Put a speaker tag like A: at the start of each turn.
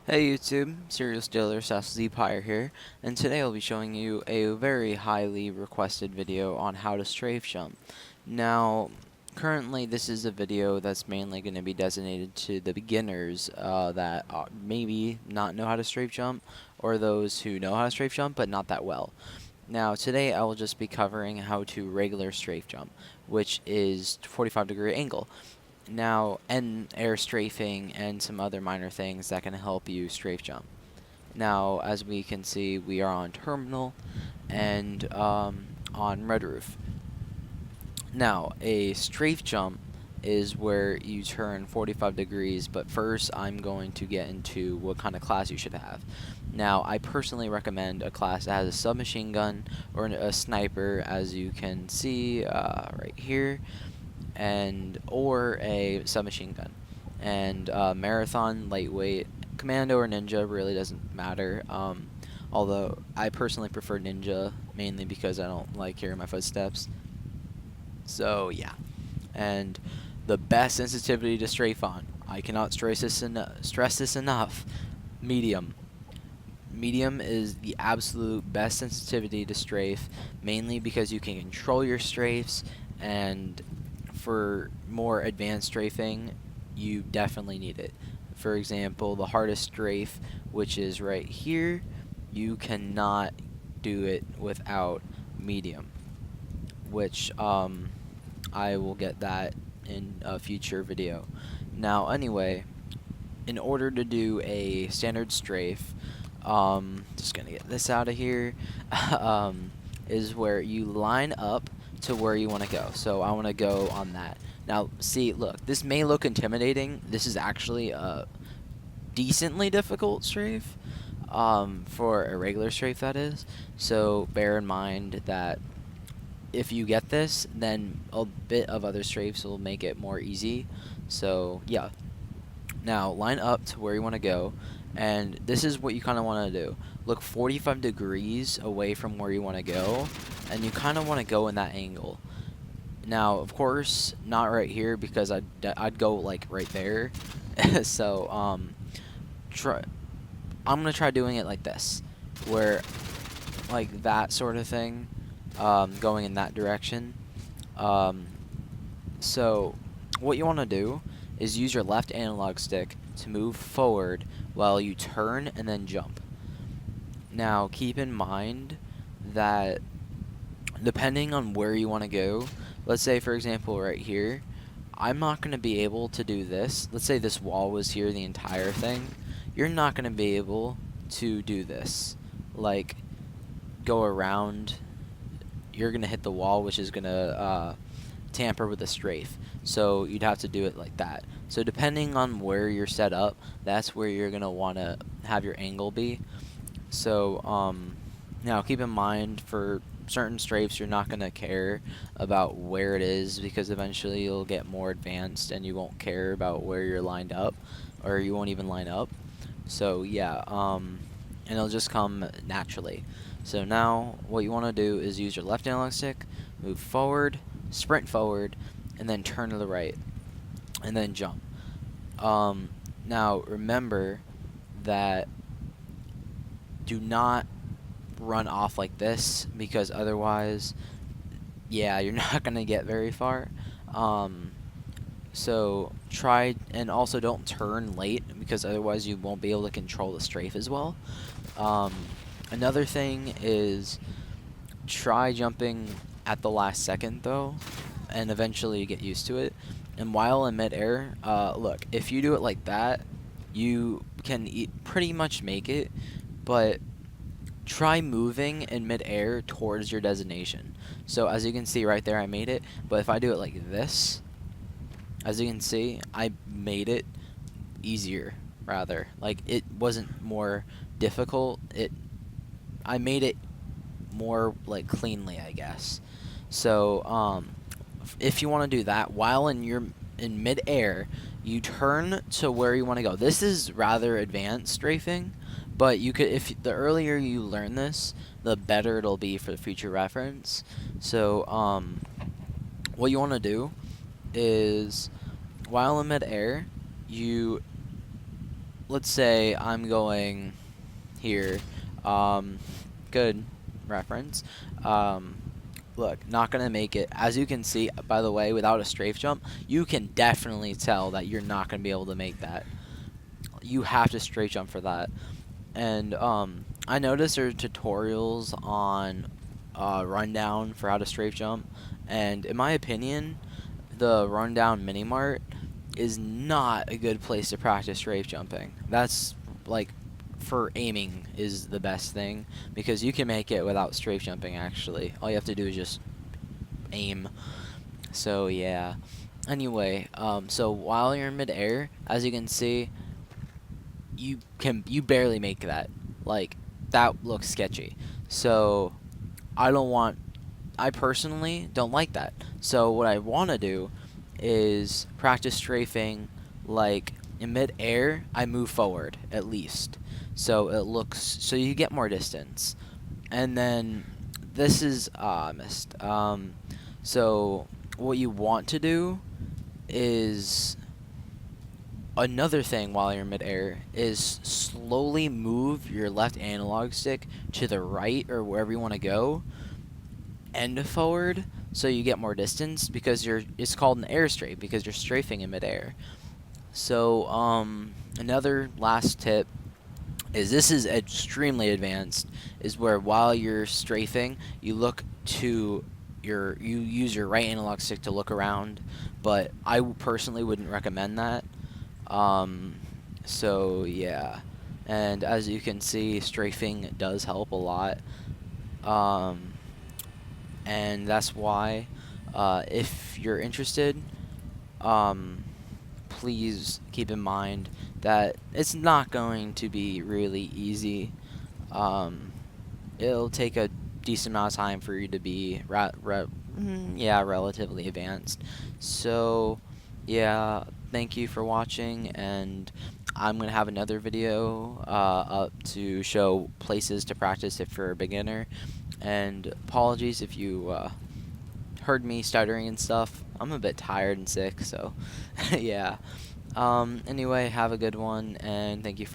A: Hey YouTube, Serial Stealer Pyre here, and today I'll be showing you a very highly requested video on how to strafe jump. Now, currently this is a video that's mainly going to be designated to the beginners that maybe not know how to strafe jump, or those who know how to strafe jump but not that well. Now, today I will just be covering how to regular strafe jump, which is 45-degree angle. Now, and air strafing and some other minor things that can help you strafe jump. Now, as we can see, we are on terminal and on red roof. Now, a strafe jump is where you turn 45 degrees, but first I'm going to get into what kind of class you should have. Now, I personally recommend a class that has a submachine gun or a sniper, as you can see right here, and or a submachine gun. And marathon, lightweight, commando or ninja really doesn't matter. Although I personally prefer ninja mainly because I don't like hearing my footsteps. So yeah, and the best sensitivity to strafe on. I cannot stress this enough. Medium. Medium is the absolute best sensitivity to strafe, mainly because you can control your strafes, and for more advanced strafing, you definitely need it. For example, the hardest strafe, which is right here, you cannot do it without medium, which I will get that in a future video. Now, anyway, in order to do a standard strafe, just gonna get this out of here, is where you line up to where you want to go. So I want to go on that. Now, see, look, this may look intimidating. This is actually a decently difficult strafe, for a regular strafe, that is. So bear in mind that if you get this, then a bit of other strafes will make it more easy. So yeah. Now line up to where you want to go, and this is what you kind of want to do. Look 45 degrees away from where you want to go, and you kind of want to go in that angle. Now, of course, not right here because I'd go like right there. So try. I'm gonna try doing it like this, where like that sort of thing, going in that direction. Um, so what you want to do is use your left analog stick to move forward while you turn and then jump. Now keep in mind that depending on where you want to go, let's say for example right here, I'm not going to be able to do this. Let's say this wall was here the entire thing. You're not going to be able to do this. Like, go around, you're going to hit the wall, which is going to tamper with the strafe. So you'd have to do it like that. So depending on where you're set up, that's where you're going to want to have your angle be. So now keep in mind, for certain strafes you're not going to care about where it is, because eventually you'll get more advanced and you won't care about where you're lined up, or you won't even line up. So yeah, and it'll just come naturally. So now what you want to do is use your left analog stick, move forward, sprint forward, and then turn to the right, and then jump. Now remember that do not run off like this, because otherwise, yeah, you're not gonna get very far. So try, and also don't turn late, because otherwise you won't be able to control the strafe as well. Another thing is try jumping at the last second though, and eventually you get used to it. And while in midair, look, if you do it like that, you can pretty much make it, but try moving in midair towards your destination. So as you can see right there, I made it, but if I do it like this, as you can see, I made it easier, rather. Like, it wasn't more difficult, I made it more, like, cleanly, I guess. So, if you want to do that, while in mid-air, you turn to where you want to go. This is rather advanced strafing, but you could, if the earlier you learn this, the better it'll be for future reference. So, what you want to do is, while in mid-air, you let's say I'm going here. Good reference. Look, not gonna make it. As you can see, by the way, without a strafe jump, you can definitely tell that you're not gonna be able to make that. You have to strafe jump for that. And I noticed there are tutorials on Rundown for how to strafe jump, and in my opinion, the Rundown Mini Mart is not a good place to practice strafe jumping. That's like for aiming is the best thing, because you can make it without strafe jumping. Actually, all you have to do is just aim. So yeah. Anyway, so while you're in midair, as you can see, you barely make that. Like, that looks sketchy. So I personally don't like that. So what I want to do is practice strafing. Like in mid-air, I move forward at least, so you get more distance. And then this is missed. So what you want to do is another thing while you're mid-air is slowly move your left analog stick to the right or wherever you want to go, and forward, so you get more distance, because it's called an air strafe because you're strafing in midair. So another last tip is, this is extremely advanced, is where while you're strafing, you use your right analog stick to look around, but I personally wouldn't recommend that. So yeah, and as you can see, strafing does help a lot. And that's why, if you're interested, please keep in mind that it's not going to be really easy. It'll take a decent amount of time for you to be relatively advanced. So yeah, thank you for watching, and I'm gonna have another video up to show places to practice if you're a beginner. And apologies if you heard me stuttering and stuff. I'm a bit tired and sick, so yeah. Anyway, have a good one, and thank you for